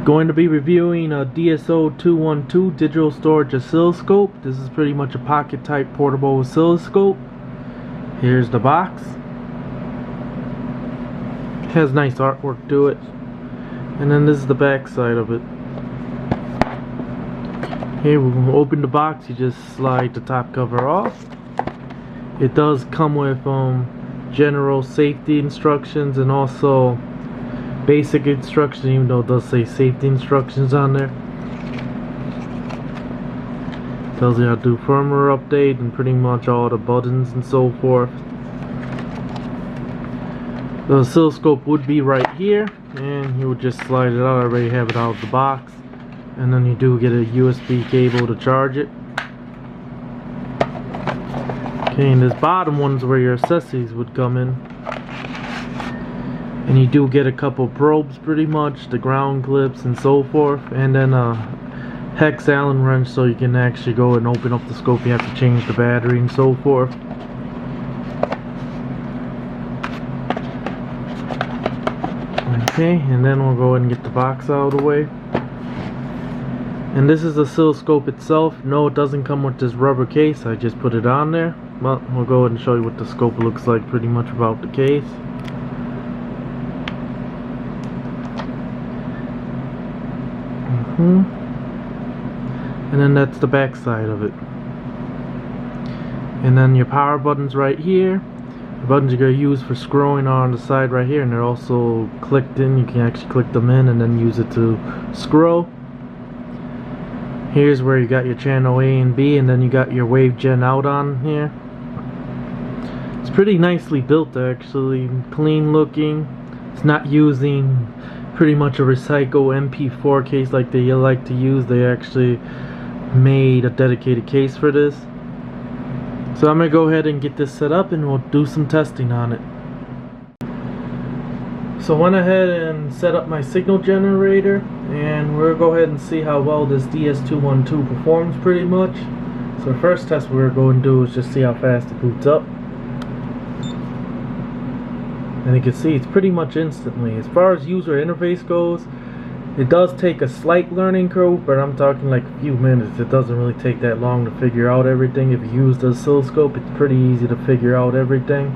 Going to be reviewing a DS212 digital storage oscilloscope. This is pretty much a pocket type portable oscilloscope. Here's the box. It has nice artwork to it. And then this is the back side of it. Here we'll open the box, you just slide the top cover off. It does come with general safety instructions and also basic instructions, even though it does say safety instructions on there. Tells you how to do firmware update and pretty much all the buttons and so forth. The oscilloscope would be right here, and you would just slide it out. I already have it out of the box. And then you do get a USB cable to charge it. Okay, and this bottom one's where your accessories would come in. And you do get a couple probes pretty much, the ground clips and so forth. And then a hex Allen wrench so you can actually go and open up the scope. You have to change the battery and so forth. Okay, and then we'll go ahead and get the box out of the way. And this is the oscilloscope itself. No, it doesn't come with this rubber case. I just put it on there. But we'll go ahead and show you what the scope looks like pretty much without the case. And then that's the back side of it. And then your power buttons right here. The buttons you're going to use for scrolling are on the side right here, and they're also clicked in. You can actually click them in and then use it to scroll. Here's where you got your channel A and B, and then you got your wave gen out on here. It's pretty nicely built actually, clean looking. It's not using pretty much a recycle MP4 case like they like to use. They actually made a dedicated case for this. So I'm going to go ahead and get this set up and we'll do some testing on it. So I went ahead and set up my signal generator, and we'll go ahead and see how well this DS212 performs pretty much. So the first test we're going to do is just see how fast it boots up. And you can see it's pretty much instantly. As far as user interface goes, it does take a slight learning curve, but I'm talking like a few minutes. It doesn't really take that long to figure out everything. If you use the oscilloscope, it's pretty easy to figure out everything.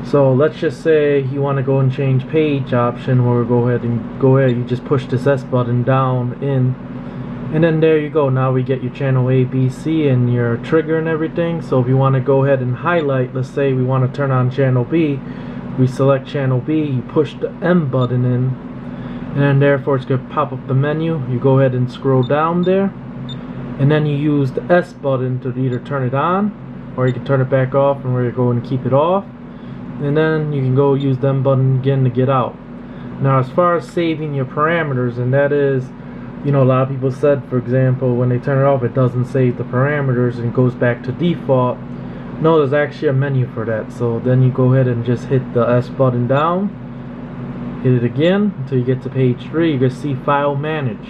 So let's just say you want to go and change page option, or you just push this S button down in, and then there you go. Now we get your channel A, B, C and your trigger and everything. So if you want to go ahead and highlight, let's say we want to turn on channel B, we select channel B, you push the M button in, and then therefore it's going to pop up the menu. You go ahead and scroll down there, and then you use the S button to either turn it on, or you can turn it back off, and we're going to keep it off. And then you can go use the M button again to get out. Now as far as saving your parameters, and that is, you know, a lot of people said, for example, when they turn it off it doesn't save the parameters and it goes back to default. No, there's actually a menu for that. So then you go ahead and just hit the S button down, hit it again until you get to page 3. You're going to see File Manage.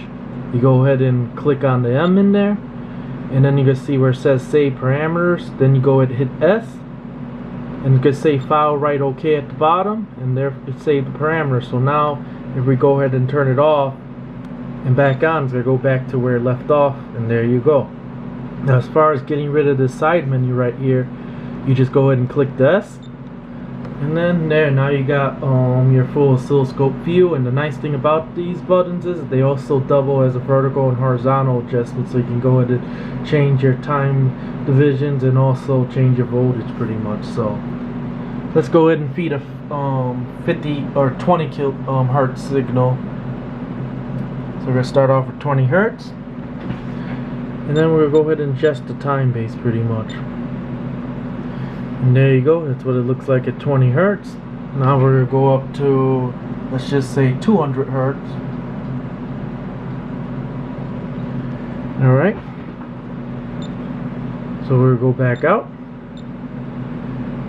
You go ahead and click on the M in there, and then you're going to see where it says Save Parameters. Then you go ahead and hit S, and you can say File Write OK at the bottom, and there it saved the parameters. So now if we go ahead and turn it off and back on, it's going to go back to where it left off, and there you go. Now as far as getting rid of this side menu right here, you just go ahead and click the S, and then there, now you got your full oscilloscope view. And the nice thing about these buttons is they also double as a vertical and horizontal adjustment, so you can go ahead and change your time divisions and also change your voltage pretty much. So let's go ahead and feed a 50 or 20 hertz signal. So we're going to start off with 20 hertz, and then we're going to go ahead and adjust the time base pretty much. And there you go, that's what it looks like at 20 hertz. Now we're going to go up to, let's just say 200 hertz. Alright. So we'll go back out.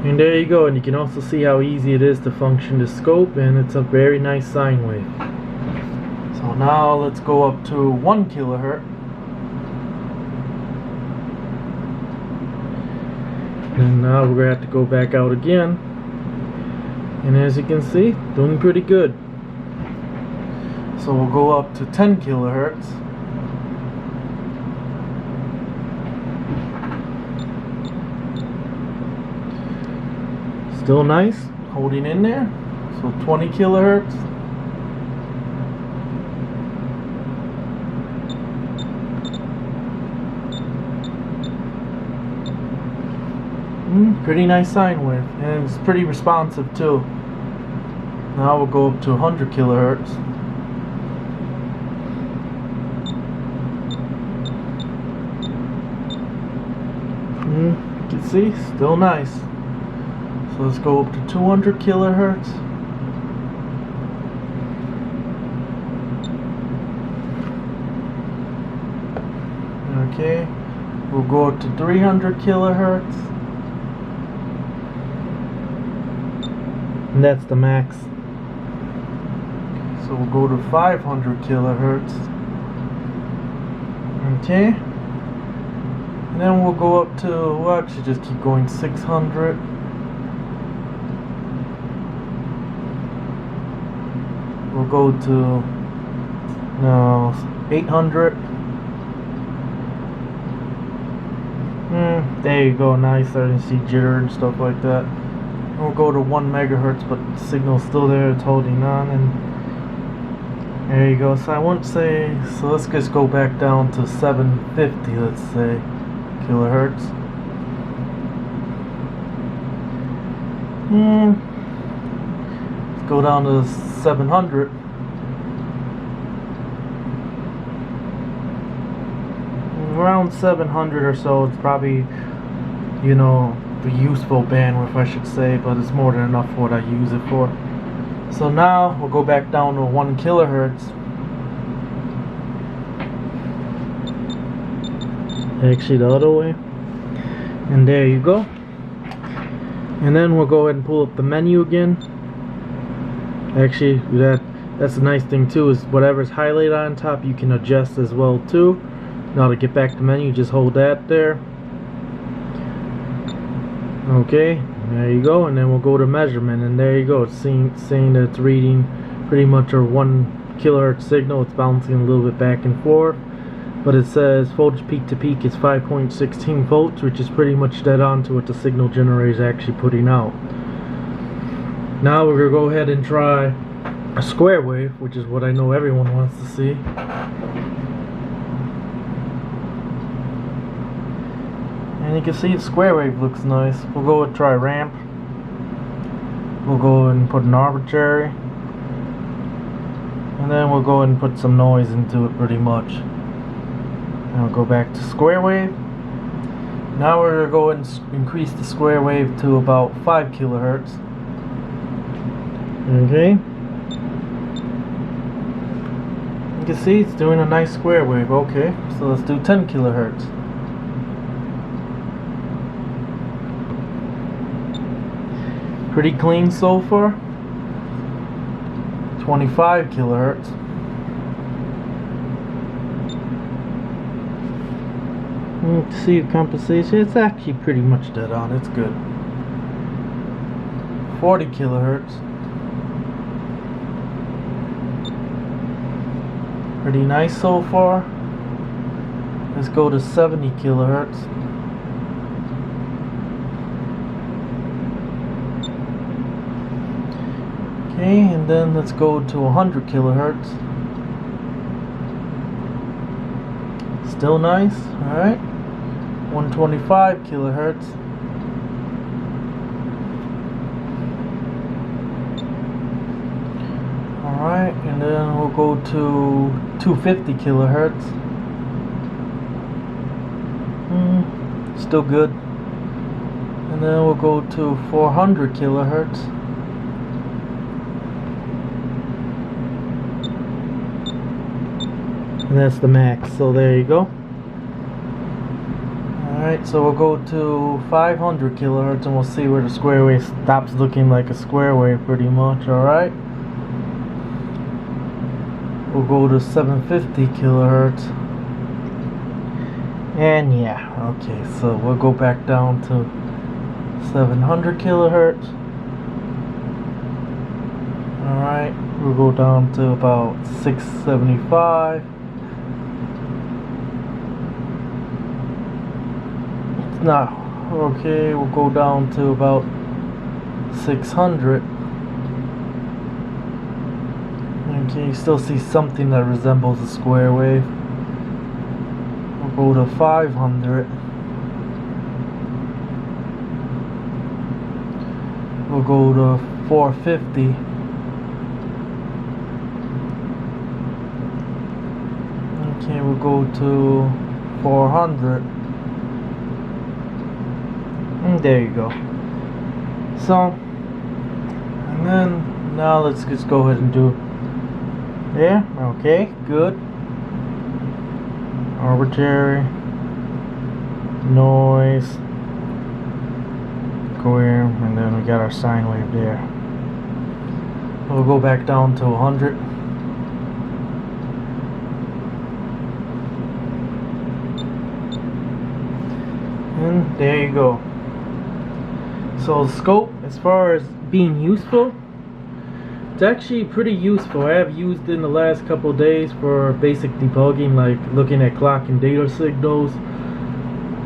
And there you go, and you can also see how easy it is to function the scope, and it's a very nice sine wave. So now let's go up to 1 kilohertz. And now we're going to have to go back out again. And as you can see, doing pretty good. So we'll go up to 10 kilohertz. Still nice, holding in there. So 20 kilohertz. Pretty nice sine wave, and it's pretty responsive too. Now we'll go up to 100 kilohertz. You can see, still nice. So let's go up to 200 kilohertz. Okay, we'll go up to 300 kilohertz. And that's the max. So we'll go to 500 kilohertz. Okay. And then we'll go up to, well, actually just keep going, 600. We'll go to 800. There you go, now you starting to see jitter and stuff like that. We'll go to 1 megahertz, but the signal's still there, it's holding on, and there you go. So I won't say, so let's just go back down to 750, let's say, kilohertz. Let's go down to 700. Around 700 or so, it's probably, you know, the useful bandwidth, I should say, but it's more than enough for what I use it for. So now we'll go back down to 1 kilohertz. Actually the other way. And there you go. And then we'll go ahead and pull up the menu again. Actually, that's the nice thing too, is whatever's highlighted on top you can adjust as well too. Now to get back to the menu, just hold that there. Okay, there you go, and then we'll go to measurement, and there you go. It's saying that it's reading pretty much our 1 kilohertz signal. It's bouncing a little bit back and forth, but it says voltage peak to peak is 5.16 volts, which is pretty much dead on to what the signal generator is actually putting out. Now we're gonna go ahead and try a square wave, which is what I know everyone wants to see. And you can see the square wave looks nice. We'll go and try ramp. We'll go and put an arbitrary. And then we'll go and put some noise into it pretty much. And we'll go back to square wave. Now we're going to go and increase the square wave to about 5 kilohertz. Okay. You can see it's doing a nice square wave. Okay, so let's do 10 kilohertz. Pretty clean so far. 25 kilohertz. See the compensation, it's actually pretty much dead on, it's good. 40 kilohertz. Pretty nice so far. Let's go to 70 kilohertz. Okay, and then let's go to 100 kilohertz. Still nice, alright. 125 kilohertz. Alright, and then we'll go to 250 kilohertz. Still good. And then we'll go to 400 kilohertz. And that's the max, so there you go. Alright, so we'll go to 500 kilohertz and we'll see where the square wave stops looking like a square wave pretty much, alright? We'll go to 750 kilohertz. And yeah, okay, so we'll go back down to 700 kilohertz. Alright. We'll go down to about 675. It's not okay. We'll go down to about 600. Okay, you still see something that resembles a square wave. We'll go to 500. We'll go to 450. Okay, we'll go to 400. And there you go. So, and then now let's just go ahead and do. Yeah, okay, good. Arbitrary. Noise. Square, and then we got our sine wave there. We'll go back down to 100. And there you go. So the scope, as far as being useful, it's actually pretty useful. I have used it in the last couple of days for basic debugging, like looking at clock and data signals.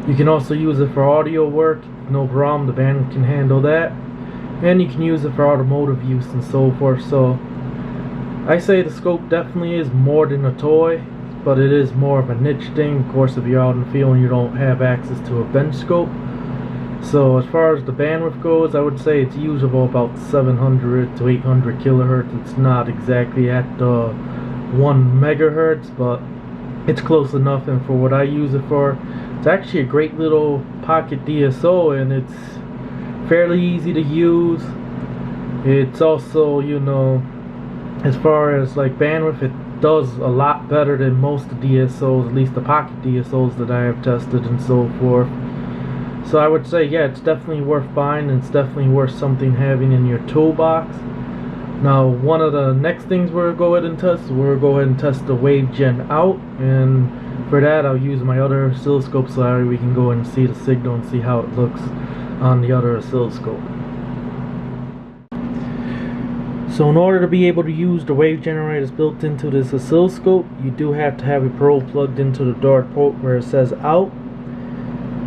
You can also use it for audio work, no problem, the band can handle that. And you can use it for automotive use and so forth. So I say the scope definitely is more than a toy, but it is more of a niche thing. Of course, if you're out in the field and you don't have access to a bench scope. So as far as the bandwidth goes, I would say it's usable about 700 to 800 kilohertz. It's not exactly at the 1 megahertz, but it's close enough. And for what I use it for, it's actually a great little pocket DSO, and it's fairly easy to use. It's also, you know, as far as like bandwidth, it does a lot better than most of the DSOs, at least the pocket DSOs that I have tested and so forth. So I would say, yeah, it's definitely worth buying, and it's definitely worth something having in your toolbox. Now, one of the next things we're going to go ahead and test, we're going to go ahead and test the wave gen out, and for that I'll use my other oscilloscope so we can go and see the signal and see how it looks on the other oscilloscope. So in order to be able to use the wave generators built into this oscilloscope, you do have to have a probe plugged into the dark port where it says out.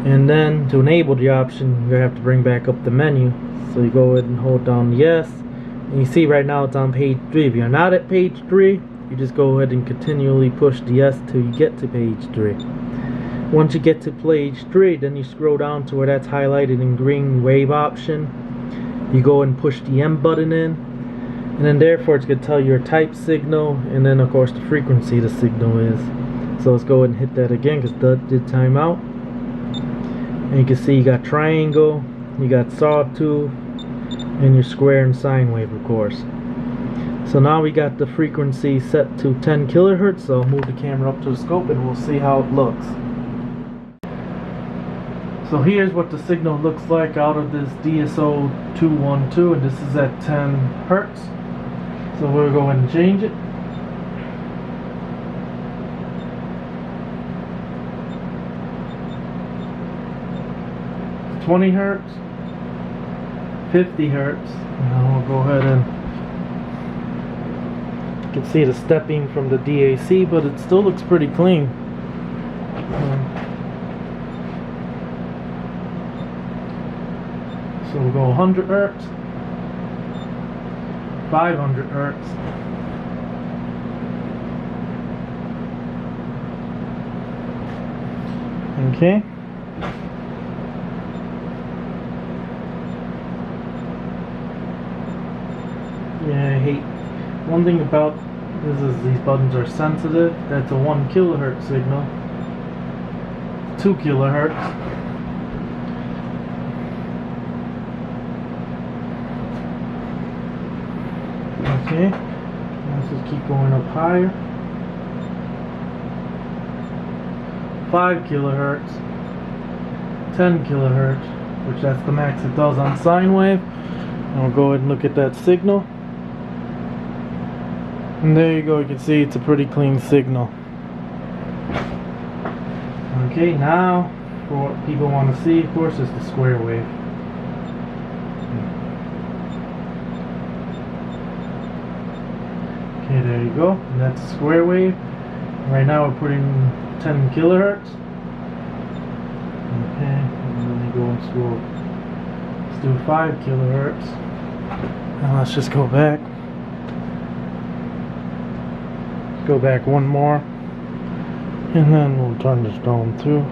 And then to enable the option, you have to bring back up the menu. So you go ahead and hold down yes. And you see right now it's on page 3. If you're not at page 3, you just go ahead and continually push the yes till you get to page 3. Once you get to page 3, then you scroll down to where that's highlighted in green, wave option. You go and push the M button in. And then therefore it's going to tell you your type signal, and then of course the frequency the signal is. So let's go ahead and hit that again because that did time out. And you can see you got triangle, you got sawtooth, and your square and sine wave, of course. So now we got the frequency set to 10 kilohertz. So I'll move the camera up to the scope and we'll see how it looks. So here's what the signal looks like out of this DS212, and this is at 10 hertz. So we'll go ahead and change it. $20 hertz, 50 hertz. Now we'll go ahead and you can see the stepping from the DAC, but it still looks pretty clean. So we'll go 100 hertz, 500 hertz, okay. Yeah, I hate one thing about this is these buttons are sensitive. That's a 1 kilohertz signal, 2 kilohertz. Okay, let's just keep going up higher. 5 kilohertz, 10 kilohertz, which that's the max it does on sine wave. And we'll go ahead and look at that signal. And there you go, you can see it's a pretty clean signal. Okay, now for what people want to see, of course, is the square wave. Okay, there you go. And that's square wave. Right now we're putting 10 kilohertz. Okay, and then we go into, let's do 5 kilohertz. And let's just go back. Go back one more. And then we'll turn this down too.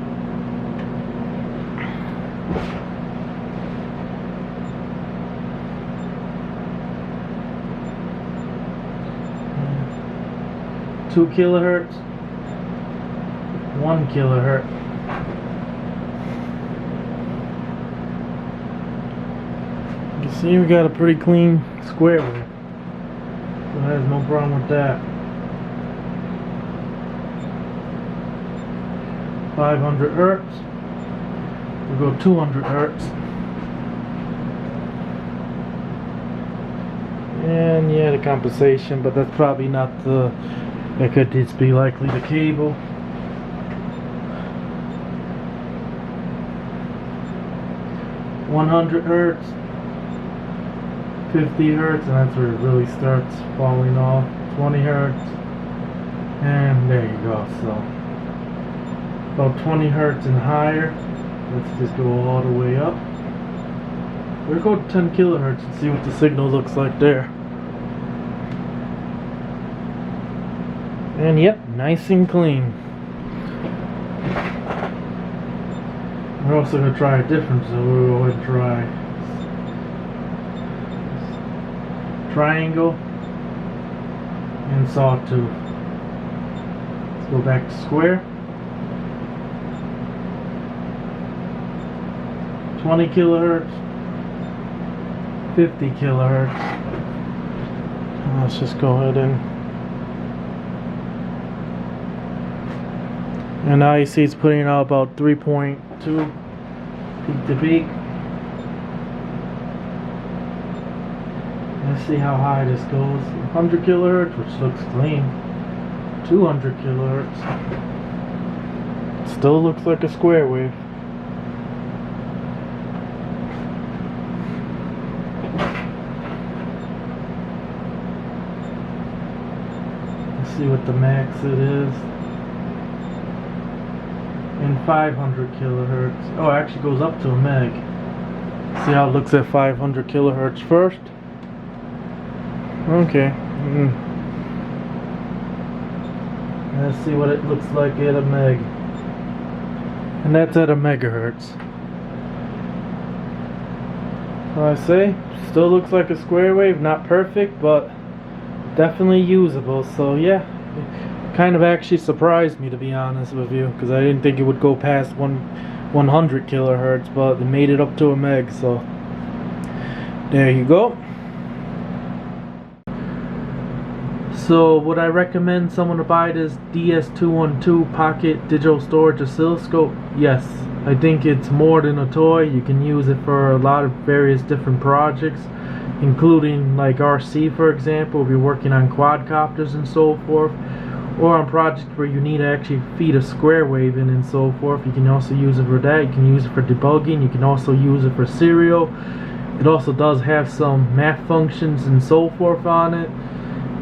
And 2 kilohertz. 1 kilohertz. You see, we got a pretty clean square wave. So there's no problem with that. 500 hertz. We'll go 200 hertz. And yeah, the compensation, but that's probably not the, that could just be likely the cable. .100 hertz, 50 hertz, and that's where it really starts falling off. 20 hertz, and there you go. So about 20 hertz and higher. Let's just go all the way up. We'll go to 10 kilohertz and see what the signal looks like there. And yep, nice and clean. We're also going to try a different, so we'll go ahead and try triangle and sawtooth. Let's go back to square. 20 kilohertz, 50 kilohertz. And let's just go ahead and now you see it's putting out about 3.2 peak to peak. Let's see how high this goes. 100 kilohertz, which looks clean. 200 kilohertz. Still looks like a square wave. Let's see what the max it is. And 500 kilohertz. Oh, it actually goes up to a meg. See how it looks at 500 kilohertz first. Okay. Let's see what it looks like at a meg. And that's at a megahertz. So I say, still looks like a square wave. Not perfect, but definitely usable. So yeah. Kind of actually surprised me, to be honest with you, because I didn't think it would go past 100 kilohertz, but it made it up to a meg, so there you go. So would I recommend someone to buy this DS212 pocket digital storage oscilloscope? Yes. I think it's more than a toy. You can use it for a lot of various different projects, including like RC, for example, if you're working on quadcopters and so forth, or on projects where you need to actually feed a square wave in and so forth. You can also use it for that. You can use it for debugging. You can also use it for serial. It also does have some math functions and so forth on it,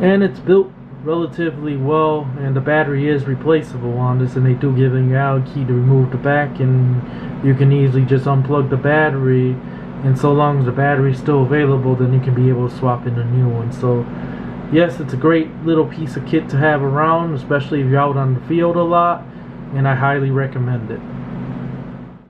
and it's built relatively well, and the battery is replaceable on this, and they do give an out key to remove the back, and you can easily just unplug the battery, and so long as the battery is still available, then you can be able to swap in a new one. So yes, it's a great little piece of kit to have around, especially if you're out on the field a lot, and I highly recommend it.